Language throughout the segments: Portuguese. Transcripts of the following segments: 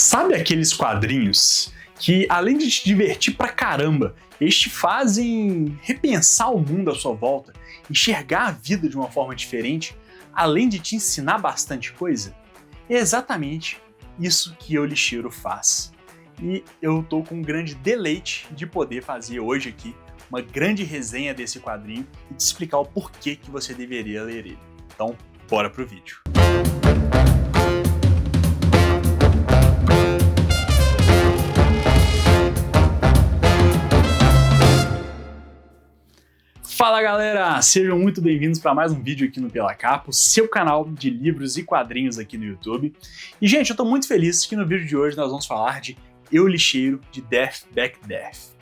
Sabe aqueles quadrinhos que, além de te divertir pra caramba, eles te fazem repensar o mundo à sua volta, enxergar a vida de uma forma diferente, além de te ensinar bastante coisa? É exatamente isso que Eu Lixeiro faz. E eu tô com um grande deleite de poder fazer hoje aqui uma grande resenha desse quadrinho e te explicar o porquê que você deveria ler ele. Então, bora pro vídeo. Fala galera, sejam muito bem-vindos para mais um vídeo aqui no Pela Capa, o seu canal de livros e quadrinhos aqui no YouTube. E gente, eu tô muito feliz que no vídeo de hoje nós vamos falar de Eu Lixeiro, de Death Back Death.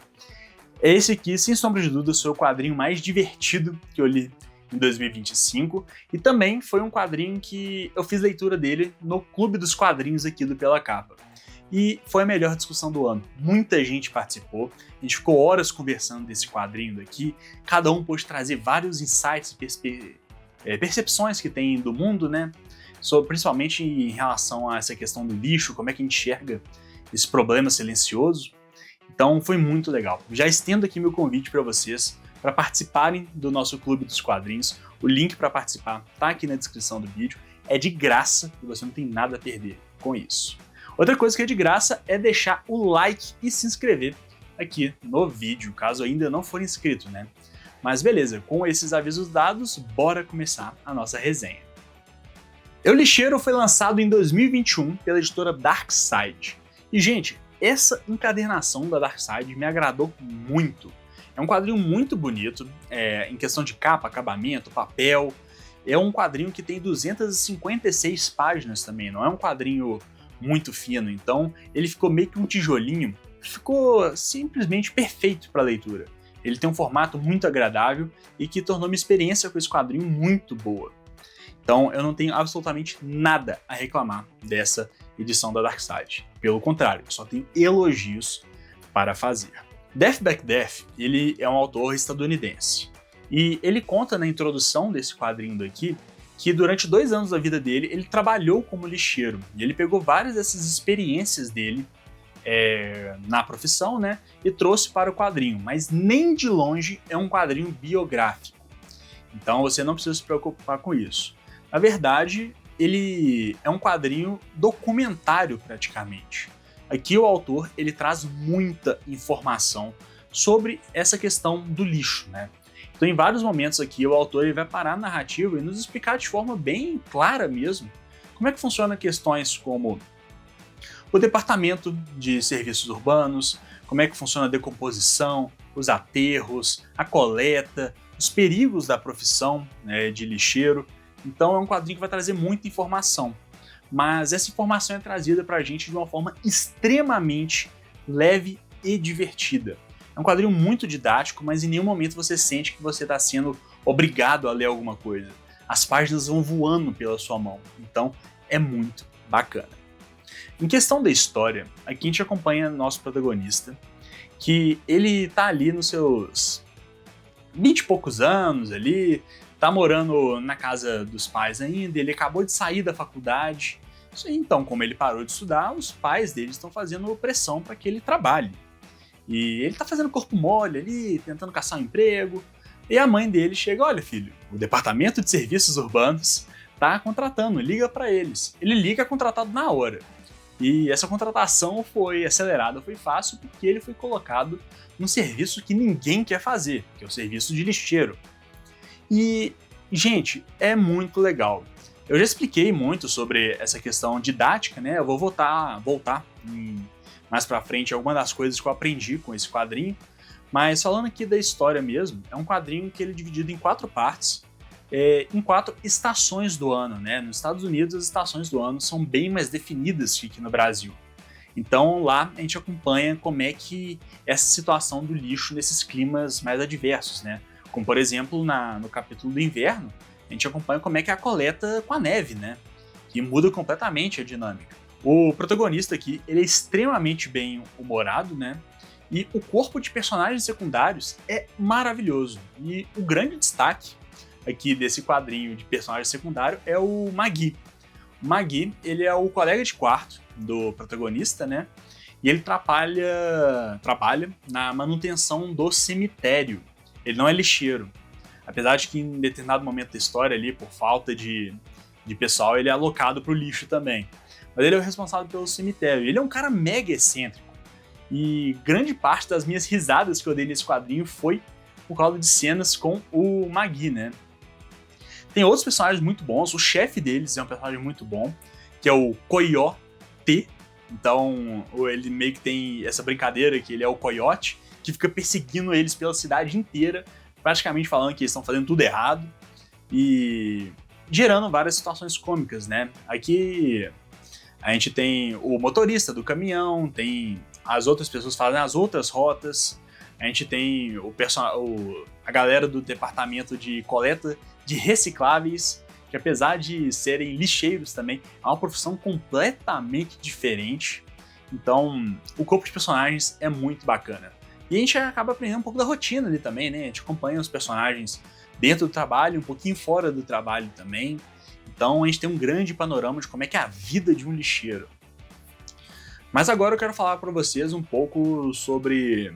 Esse aqui, sem sombra de dúvida, foi o quadrinho mais divertido que eu li em 2025 e também foi um quadrinho que eu fiz leitura dele no Clube dos Quadrinhos aqui do Pela Capa. E foi a melhor discussão do ano. Muita gente participou, a gente ficou horas conversando desse quadrinho daqui, cada um pôde trazer vários insights e percepções que tem do mundo, né? Principalmente em relação a essa questão do lixo, como é que a gente enxerga esse problema silencioso. Então foi muito legal. Já estendo aqui meu convite para vocês para participarem do nosso Clube dos Quadrinhos. O link para participar tá aqui na descrição do vídeo. É de graça e você não tem nada a perder com isso. Outra coisa que é de graça é deixar o like e se inscrever aqui no vídeo, caso ainda não for inscrito, né? Mas beleza, com esses avisos dados, bora começar a nossa resenha. Eu Lixeiro foi lançado em 2021 pela editora Darkside. E gente, essa encadernação da Darkside me agradou muito. É um quadrinho muito bonito, em questão de capa, acabamento, papel. É um quadrinho que tem 256 páginas também, não é um quadrinho muito fino, então ele ficou meio que um tijolinho, ficou simplesmente perfeito para leitura. Ele tem um formato muito agradável e que tornou minha experiência com esse quadrinho muito boa. Então eu não tenho absolutamente nada a reclamar dessa edição da Darkside. Pelo contrário, eu só tenho elogios para fazer. Death Back Death, ele é um autor estadunidense. E ele conta na introdução desse quadrinho daqui que durante 2 anos da vida dele, ele trabalhou como lixeiro. E ele pegou várias dessas experiências dele na profissão, né, e trouxe para o quadrinho. Mas nem de longe é um quadrinho biográfico. Então você não precisa se preocupar com isso. Na verdade, ele é um quadrinho documentário praticamente. Aqui o autor ele traz muita informação sobre essa questão do lixo, né? Então, em vários momentos aqui, o autor ele vai parar a narrativa e nos explicar de forma bem clara mesmo como é que funciona questões como o departamento de serviços urbanos, como é que funciona a decomposição, os aterros, a coleta, os perigos da profissão, né, de lixeiro. Então, é um quadrinho que vai trazer muita informação, mas essa informação é trazida para a gente de uma forma extremamente leve e divertida. É um quadrinho muito didático, mas em nenhum momento você sente que você está sendo obrigado a ler alguma coisa. As páginas vão voando pela sua mão, então é muito bacana. Em questão da história, aqui a gente acompanha nosso protagonista, que ele está ali nos seus 20 e poucos anos, ali, tá morando na casa dos pais ainda, ele acabou de sair da faculdade. Então, como ele parou de estudar, os pais dele estão fazendo pressão para que ele trabalhe. E ele tá fazendo corpo mole ali, tentando caçar um emprego. E a mãe dele chega, olha filho, o departamento de serviços urbanos tá contratando, liga para eles. Ele liga, contratado na hora. E essa contratação foi acelerada, foi fácil, porque ele foi colocado num serviço que ninguém quer fazer, que é o serviço de lixeiro. E, gente, é muito legal. Eu já expliquei muito sobre essa questão didática, né? Eu vou voltar mais pra frente algumas das coisas que eu aprendi com esse quadrinho, mas falando aqui da história mesmo, é um quadrinho que ele é dividido em 4 partes, em 4 estações do ano, né? Nos Estados Unidos as estações do ano são bem mais definidas que aqui no Brasil. Então lá a gente acompanha como é que essa situação do lixo nesses climas mais adversos, né? Como por exemplo no capítulo do inverno, a gente acompanha como é que é a coleta com a neve, né? Que muda completamente a dinâmica. O protagonista aqui, ele é extremamente bem humorado, né? E o corpo de personagens secundários é maravilhoso. E o grande destaque aqui desse quadrinho de personagem secundário é o Magui. Magui, ele é o colega de quarto do protagonista, né? E ele trabalha na manutenção do cemitério. Ele não é lixeiro. Apesar de que em determinado momento da história ali, por falta de pessoal, ele é alocado para o lixo também. Mas ele é o responsável pelo cemitério. Ele é um cara mega excêntrico. E grande parte das minhas risadas que eu dei nesse quadrinho foi por causa de cenas com o Magui, né? Tem outros personagens muito bons. O chefe deles é um personagem muito bom, que é o Coyote. Então, ele meio que tem essa brincadeira que ele é o coiote, que fica perseguindo eles pela cidade inteira, praticamente falando que eles estão fazendo tudo errado e gerando várias situações cômicas, né? Aqui a gente tem o motorista do caminhão, tem as outras pessoas fazendo as outras rotas, a gente tem a galera do departamento de coleta de recicláveis, que apesar de serem lixeiros também, é uma profissão completamente diferente. Então, o corpo de personagens é muito bacana. E a gente acaba aprendendo um pouco da rotina ali também, né? A gente acompanha os personagens dentro do trabalho, um pouquinho fora do trabalho também. Então, a gente tem um grande panorama de como é que é a vida de um lixeiro. Mas agora eu quero falar para vocês um pouco sobre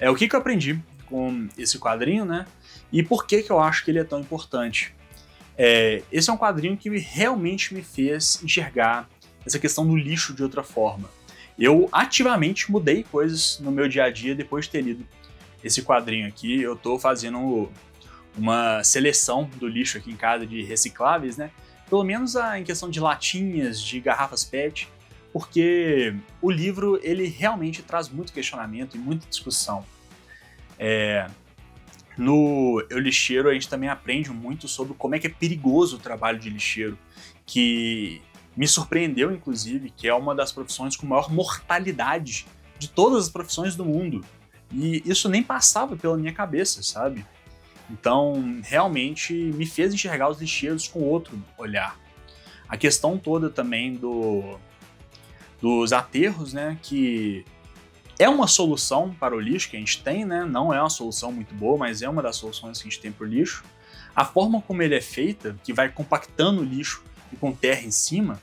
o que eu aprendi com esse quadrinho, né? E por que eu acho que ele é tão importante. Esse é um quadrinho que realmente me fez enxergar essa questão do lixo de outra forma. Eu ativamente mudei coisas no meu dia a dia depois de ter lido esse quadrinho aqui. Eu tô fazendo uma seleção do lixo aqui em casa de recicláveis, né? Pelo menos em questão de latinhas, de garrafas PET, porque o livro ele realmente traz muito questionamento e muita discussão. No Eu Lixeiro a gente também aprende muito sobre como é que é perigoso o trabalho de lixeiro, que me surpreendeu inclusive, que é uma das profissões com maior mortalidade de todas as profissões do mundo. E isso nem passava pela minha cabeça, sabe? Então, realmente me fez enxergar os lixeiros com outro olhar. A questão toda também dos aterros, né, que é uma solução para o lixo que a gente tem, né? Não é uma solução muito boa, mas é uma das soluções que a gente tem para o lixo. A forma como ele é feita, que vai compactando o lixo e com terra em cima,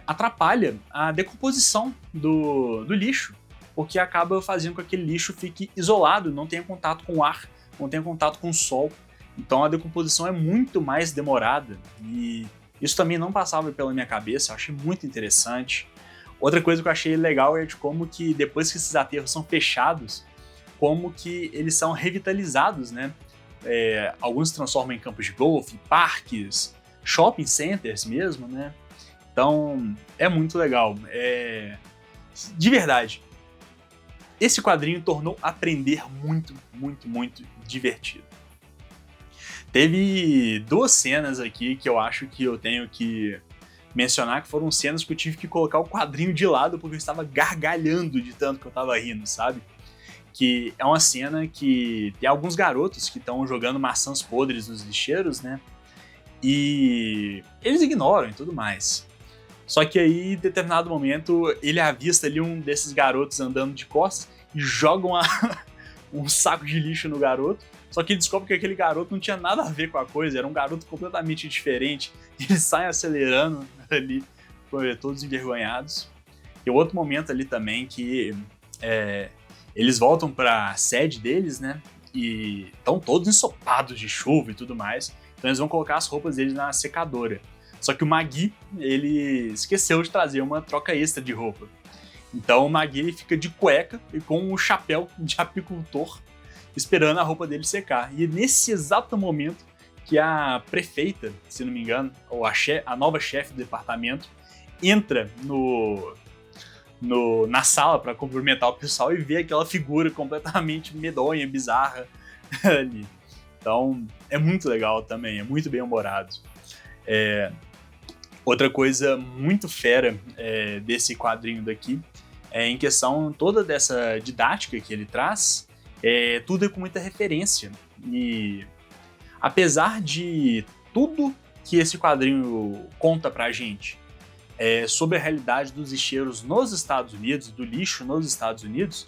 atrapalha a decomposição do lixo, porque acaba fazendo com que aquele lixo fique isolado, não tenha contato com o ar, não tenha contato com o sol. Então a decomposição é muito mais demorada e isso também não passava pela minha cabeça, eu achei muito interessante. Outra coisa que eu achei legal é de como que depois que esses aterros são fechados, como que eles são revitalizados, né? Alguns se transformam em campos de golfe, parques, shopping centers mesmo, né? Então, é muito legal. De verdade, esse quadrinho tornou aprender muito, muito, muito divertido. Teve duas cenas aqui que eu acho que eu tenho que mencionar, que foram cenas que eu tive que colocar o quadrinho de lado porque eu estava gargalhando de tanto que eu estava rindo, sabe? Que é uma cena que tem alguns garotos que estão jogando maçãs podres nos lixeiros, né? E eles ignoram e tudo mais. Só que aí, em determinado momento, ele avista ali um desses garotos andando de costas e joga um saco de lixo no garoto. Só que ele descobre que aquele garoto não tinha nada a ver com a coisa, era um garoto completamente diferente. Eles saem acelerando ali, todos envergonhados. E outro momento ali também que eles voltam pra sede deles, né? E estão todos ensopados de chuva e tudo mais. Então eles vão colocar as roupas deles na secadora. Só que o Magui, ele esqueceu de trazer uma troca extra de roupa. Então o Magui ele fica de cueca e com um chapéu de apicultor, esperando a roupa dele secar. E é nesse exato momento que a prefeita, se não me engano, ou a nova chefe do departamento, entra na sala para cumprimentar o pessoal e vê aquela figura completamente medonha, bizarra ali. Então, é muito legal também, é muito bem humorado. Outra coisa muito fera desse quadrinho daqui em questão toda dessa didática que ele traz, tudo é com muita referência. E apesar de tudo que esse quadrinho conta pra gente sobre a realidade dos lixeiros nos Estados Unidos, do lixo nos Estados Unidos,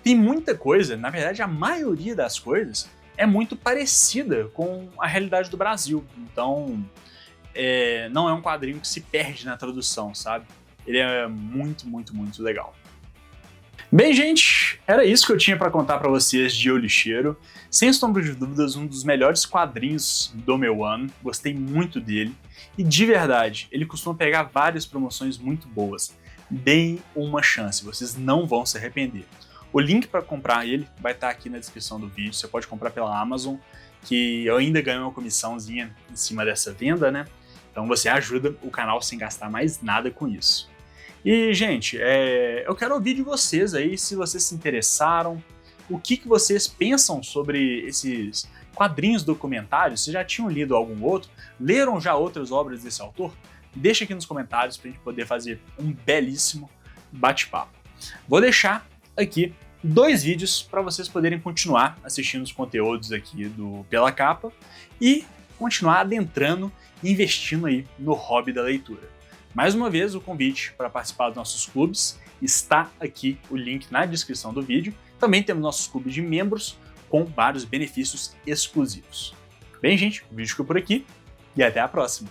tem muita coisa, na verdade a maioria das coisas é muito parecida com a realidade do Brasil. Então não é um quadrinho que se perde na tradução, sabe? Ele é muito, muito, muito legal. Bem, gente, era isso que eu tinha para contar para vocês de O Lixeiro. Sem sombra de dúvidas, um dos melhores quadrinhos do meu ano. Gostei muito dele. E de verdade, ele costuma pegar várias promoções muito boas. Deem uma chance, vocês não vão se arrepender. O link para comprar ele vai estar aqui na descrição do vídeo. Você pode comprar pela Amazon, que eu ainda ganho uma comissãozinha em cima dessa venda, né? Então você ajuda o canal sem gastar mais nada com isso. E, gente, eu quero ouvir de vocês aí, se vocês se interessaram, o que vocês pensam sobre esses quadrinhos documentários. Se já tinham lido algum outro, leram já outras obras desse autor? Deixa aqui nos comentários pra gente poder fazer um belíssimo bate-papo. Vou deixar aqui 2 vídeos para vocês poderem continuar assistindo os conteúdos aqui do Pela Capa e continuar adentrando e investindo aí no hobby da leitura. Mais uma vez, o convite para participar dos nossos clubes está aqui, o link na descrição do vídeo. Também temos nossos clubes de membros com vários benefícios exclusivos. Bem, gente, o vídeo ficou por aqui e até a próxima.